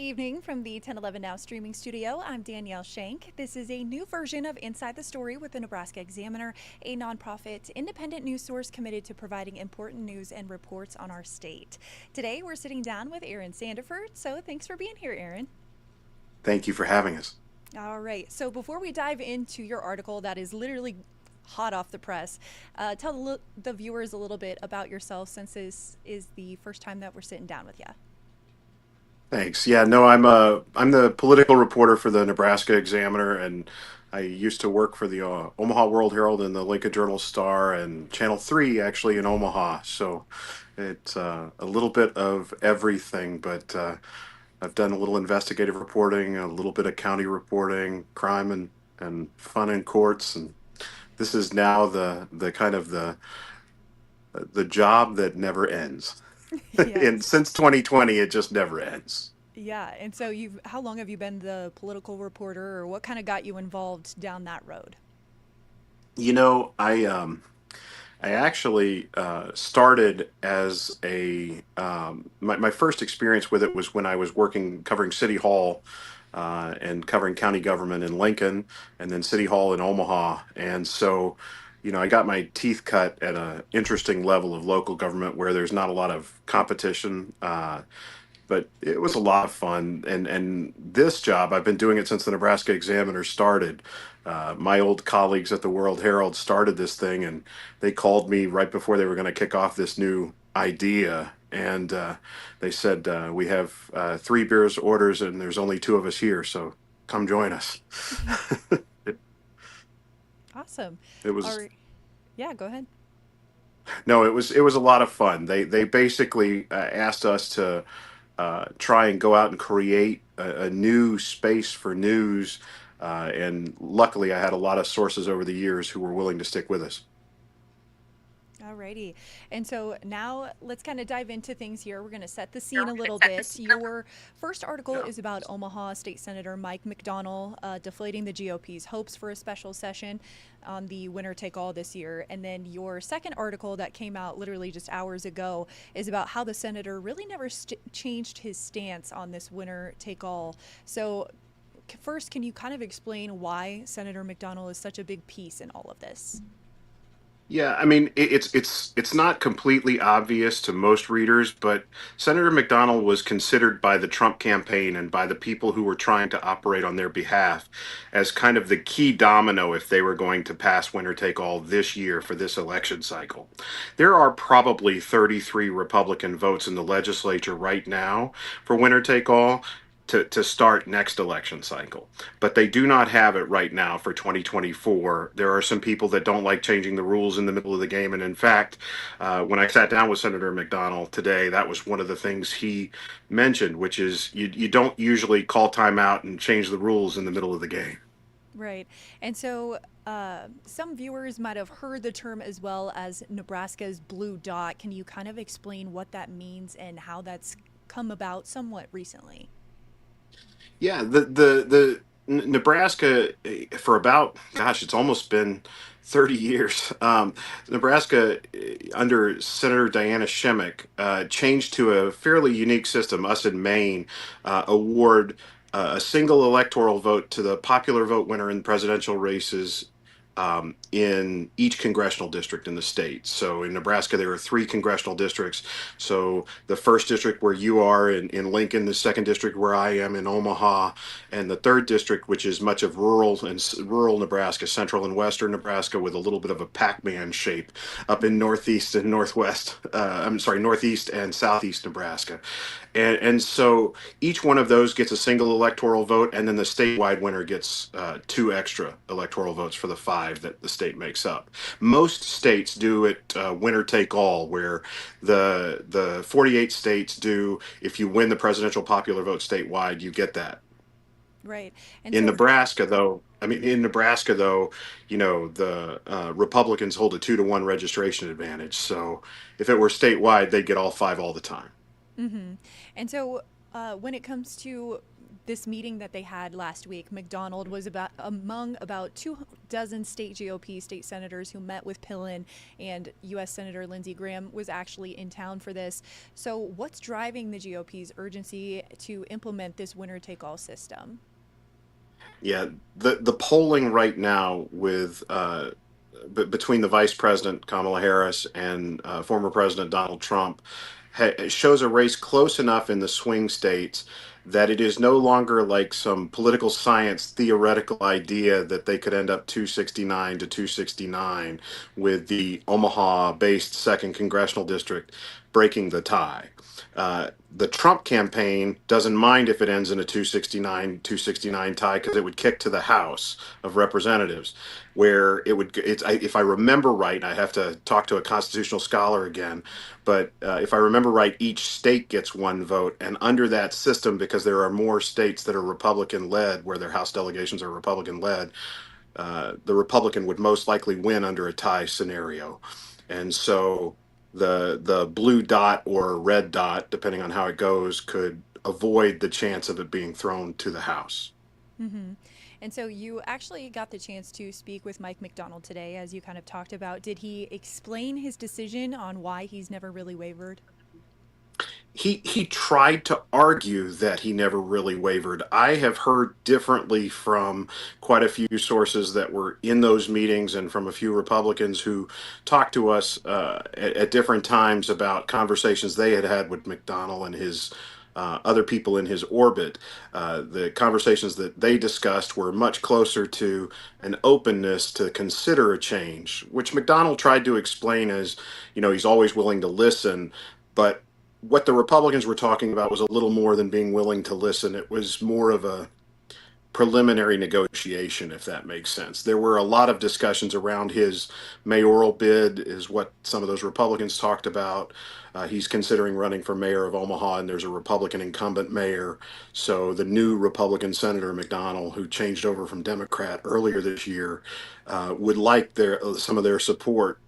evening from the 1011 Now streaming studio. I'm Danielle Shenk. This is a new version of Inside the Story with the Nebraska Examiner, a nonprofit independent news source committed to providing important news and reports on our state. Today, we're sitting down with Aaron Sanderford, so thanks for being here, Aaron. Thank you for having us. All right, so before we dive into your article that is literally hot off the press, tell the viewers a little bit about yourself since this is the first time that we're sitting down with you. Thanks. Yeah, no, I'm the political reporter for the Nebraska Examiner, and I used to work for the Omaha World Herald and the Lincoln Journal Star and Channel 3 actually in Omaha. So it's a little bit of everything, but I've done a little investigative reporting, a little bit of county reporting, crime and fun in courts, and this is now the kind of the job that never ends. And Yes. since 2020, it just never ends. Yeah, and so how long have you been the political reporter, or what kind of got you involved down that road? You know, I actually started as my first experience with it was when I was working covering City Hall and covering county government in Lincoln and then City Hall in Omaha. And so, I got my teeth cut at an interesting level of local government where there's not a lot of competition. But it was a lot of fun. And this job, I've been doing it since the Nebraska Examiner started. My old colleagues at the World Herald started this thing, and they called me right before they were going to kick off this new idea. And they said, "We have three beers orders, and there's only two of us here, so come join us." it, Awesome. it All was right. Yeah, go ahead. no, it was a lot of fun. They basically asked us to try and go out and create a new space for news. And luckily, I had a lot of sources over the years who were willing to stick with us. Alrighty. And so now let's kind of dive into things here. We're going to set the scene a little bit. Your first article Yeah. is about Omaha State Senator Mike McDonnell deflating the GOP's hopes for a special session on the winner take all this year. And then your second article that came out literally just hours ago is about how the senator really never changed his stance on this winner take all. So, first, can you kind of explain why Senator McDonnell is such a big piece in all of this? Yeah, I mean it's not completely obvious to most readers, but Senator McDonnell was considered by the Trump campaign and by the people who were trying to operate on their behalf as kind of the key domino if they were going to pass winner take all this year for this election cycle. There are probably 33 Republican votes in the legislature right now for winner take all. To start next election cycle, but they do not have it right now for 2024. There are some people that don't like changing the rules in the middle of the game. And in fact, when I sat down with Senator McDonnell today, that was one of the things he mentioned, which is you don't usually call timeout and change the rules in the middle of the game. Right. And so some viewers might have heard the term as well as Nebraska's Blue Dot. Can you kind of explain what that means and how that's come about somewhat recently? Yeah, the Nebraska for about gosh, it's almost been 30 years. Nebraska under Senator Diana Shemmick changed to a fairly unique system. Us in Maine award a single electoral vote to the popular vote winner in presidential races. In each congressional district in the state. So in Nebraska, there are three congressional districts. So the first district where you are in Lincoln, the second district where I am in Omaha, and the third district, which is much of rural Nebraska, central and western Nebraska, with a little bit of a Pac-Man shape up in northeast and northwest. I'm sorry, northeast and southeast Nebraska, and so each one of those gets a single electoral vote, and then the statewide winner gets two extra electoral votes for the five that the state makes up. Most states do it winner take all, where the 48 states do if you win the presidential popular vote statewide, you get that. Right. And In so, Nebraska, though, the Republicans hold a 2-to-1 registration advantage. So if it were statewide, they'd get all five all the time. hmm and so when it comes to this meeting that they had last week, McDonnell was among about 24 state GOP state senators who met with Pillen, and U.S. Senator Lindsey Graham was actually in town for this. So what's driving the GOP's urgency to implement this winner-take-all system? Yeah, the polling right now with between the Vice President Kamala Harris and former President Donald Trump shows a race close enough in the swing states that it is no longer like some political science theoretical idea that they could end up 269 to 269 with the Omaha-based second congressional district breaking the tie. The Trump campaign doesn't mind if it ends in a 269 tie because it would kick to the House of Representatives, where if I remember right, I have to talk to a constitutional scholar again, but if I remember right, each state gets one vote, and under that system, because there are more states that are Republican led, where their House delegations are Republican led, the Republican would most likely win under a tie scenario. And so the blue dot or red dot, depending on how it goes, could avoid the chance of it being thrown to the House. Mm-hmm. And so you actually got the chance to speak with Mike McDonnell today, as you kind of talked about. Did he explain his decision on why he's never really wavered? He tried to argue that he never really wavered. I have heard differently from quite a few sources that were in those meetings and from a few Republicans who talked to us at different times about conversations they had had with McDonnell and his other people in his orbit. The conversations that they discussed were much closer to an openness to consider a change, which McDonnell tried to explain as, he's always willing to listen, but what the Republicans were talking about was a little more than being willing to listen. It was more of a preliminary negotiation, if that makes sense. There were a lot of discussions around his mayoral bid, is what some of those Republicans talked about. He's considering running for mayor of Omaha, and there's a Republican incumbent mayor. So the new Republican Senator McDonnell, who changed over from Democrat earlier this year, would like some of their support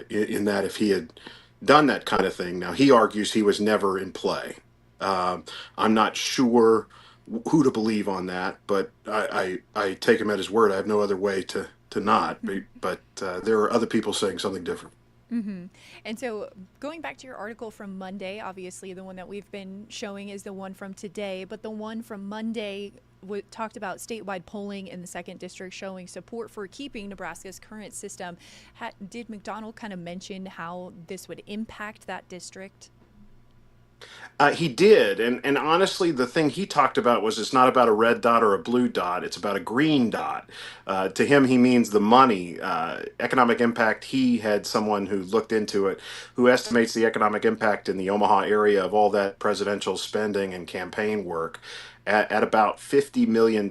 in that if he had done that kind of thing. Now, he argues he was never in play. I'm not sure who to believe on that, but I take him at his word. I have no other way to not, but there are other people saying something different. Mm-hmm. And so going back to your article from Monday, obviously the one that we've been showing is the one from today, but the one from Monday talked about statewide polling in the second district showing support for keeping Nebraska's current system. Did McDonnell kind of mention how this would impact that district? He did, and honestly, the thing he talked about was it's not about a red dot or a blue dot; it's about a green dot. To him, he means the money, economic impact. He had someone who looked into it, who estimates the economic impact in the Omaha area of all that presidential spending and campaign work at about $50 million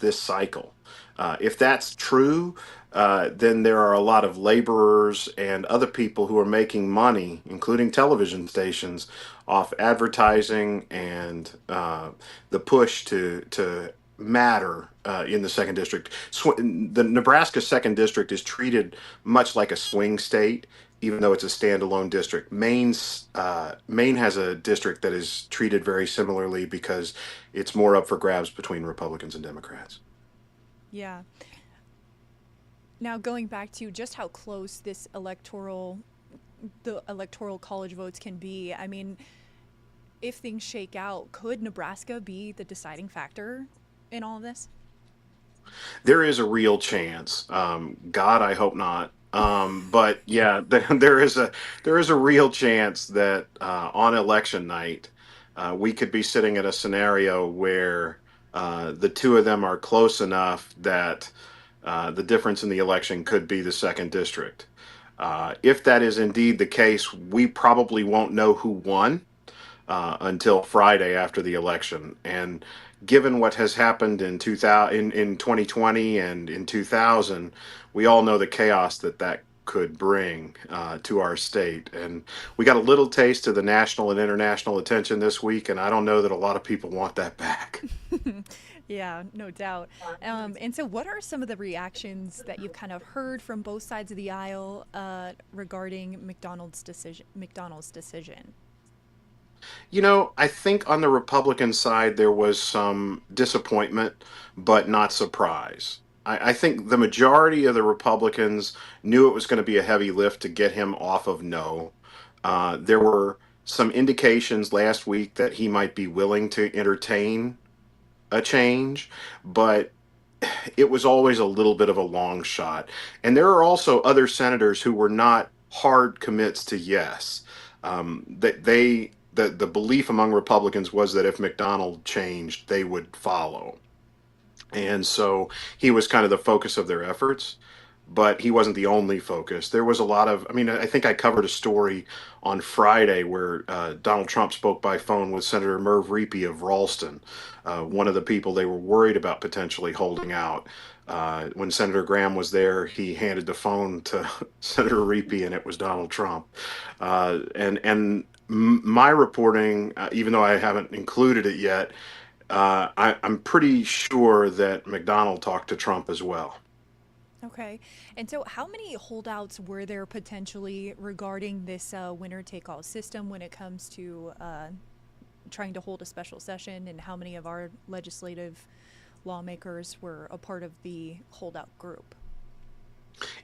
this cycle. If that's true, then there are a lot of laborers and other people who are making money, including television stations, off advertising and the push to matter in the second district. The Nebraska second district is treated much like a swing state, even though it's a standalone district. Maine has a district that is treated very similarly because it's more up for grabs between Republicans and Democrats. Yeah. Now going back to just how close the electoral college votes can be, I mean, if things shake out, could Nebraska be the deciding factor in all of this? There is a real chance. God, I hope not. But yeah, there is a real chance that on election night we could be sitting in a scenario where the two of them are close enough that the difference in the election could be the second district. If that is indeed the case, we probably won't know who won until Friday after the election. And given what has happened in 2000, in 2020 and in 2000, we all know the chaos that could bring to our state. And we got a little taste of the national and international attention this week, and I don't know that a lot of people want that back. Yeah, no doubt. And so, what are some of the reactions that you've kind of heard from both sides of the aisle regarding McDonald's decision? I think on the Republican side there was some disappointment, but not surprise. I think the majority of the Republicans knew it was going to be a heavy lift to get him off of no. There were some indications last week that he might be willing to entertain a change, but it was always a little bit of a long shot. And there are also other senators who were not hard commits to yes. That the belief among Republicans was that if McDonnell changed, they would follow. And so he was kind of the focus of their efforts, but he wasn't the only focus. There was a lot of, I mean, I think I covered a story on Friday where Donald Trump spoke by phone with Senator Merv Reepy of Ralston, one of the people they were worried about potentially holding out. When Senator Graham was there, he handed the phone to Senator Reepy, and it was Donald Trump. My reporting, even though I haven't included it yet, I'm pretty sure that McDonnell talked to Trump as well. Okay. And so, how many holdouts were there potentially regarding this winner take all system when it comes to trying to hold a special session? And how many of our legislative lawmakers were a part of the holdout group?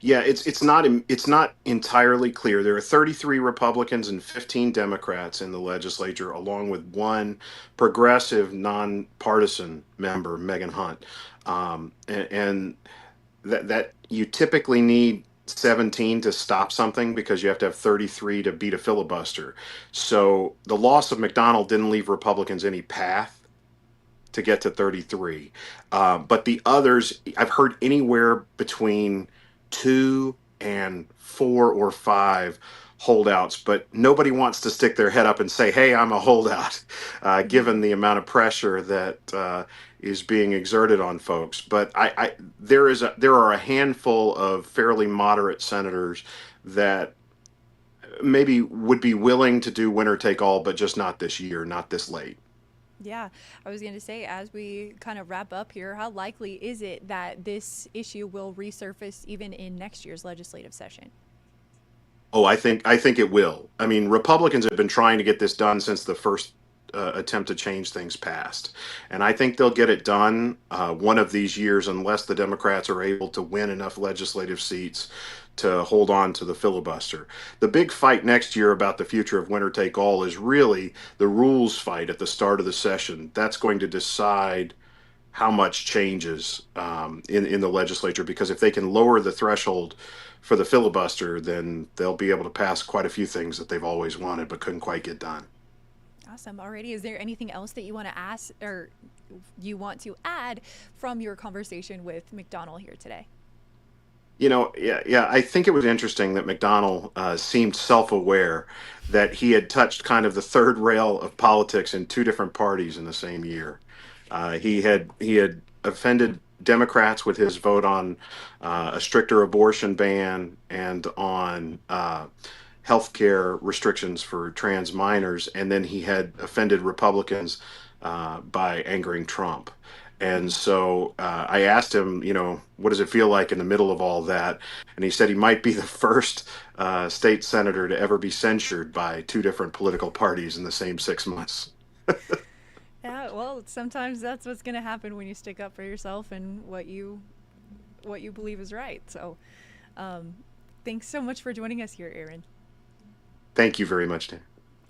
Yeah, it's not entirely clear. There are 33 Republicans and 15 Democrats in the legislature, along with one progressive, nonpartisan member, Megan Hunt, and that you typically need 17 to stop something because you have to have 33 to beat a filibuster. So the loss of McDonnell didn't leave Republicans any path to get to 33. But the others, I've heard anywhere between two and four or five holdouts, but nobody wants to stick their head up and say, "Hey, I'm a holdout," given the amount of pressure that is being exerted on folks. But there are a handful of fairly moderate senators that maybe would be willing to do winner take all, but just not this year, not this late. Yeah, I was going to say, as we kind of wrap up here, how likely is it that this issue will resurface even in next year's legislative session? Oh, I think it will. I mean, Republicans have been trying to get this done since the first attempt to change things passed, and I think they'll get it done one of these years, unless the Democrats are able to win enough legislative seats to hold on to the filibuster. The big fight next year about the future of winner take all is really the rules fight at the start of the session. That's going to decide how much changes in the legislature, because if they can lower the threshold for the filibuster, then they'll be able to pass quite a few things that they've always wanted but couldn't quite get done. Awesome. Alrighty. Is there anything else that you want to ask or you want to add from your conversation with McDonnell here today? Yeah, I think it was interesting that McDonnell seemed self-aware that he had touched kind of the third rail of politics in two different parties in the same year. He had offended Democrats with his vote on a stricter abortion ban and on health care restrictions for trans minors, and then he had offended Republicans by angering Trump. And so I asked him, what does it feel like in the middle of all that? And he said he might be the first state senator to ever be censured by two different political parties in the same 6 months. Yeah, well, sometimes that's what's going to happen when you stick up for yourself and what you believe is right. So, um, thanks so much for joining us here, Aaron. Thank you very much, Dan.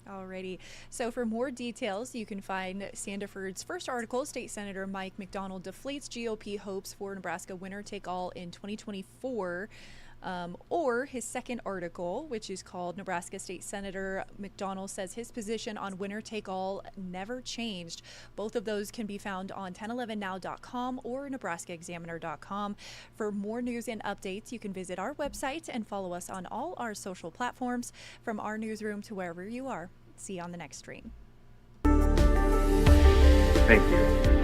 Alrighty. So for more details, you can find Sanderford's first article, State Senator Mike McDonnell deflates GOP hopes for Nebraska winner take all in 2024. Or his second article, which is called Nebraska State Senator McDonnell says his position on winner take all never changed. Both of those can be found on 1011now.com or nebraskaexaminer.com. For more news and updates, you can visit our website and follow us on all our social platforms, from our newsroom to wherever you are. See you on the next stream. Thank you.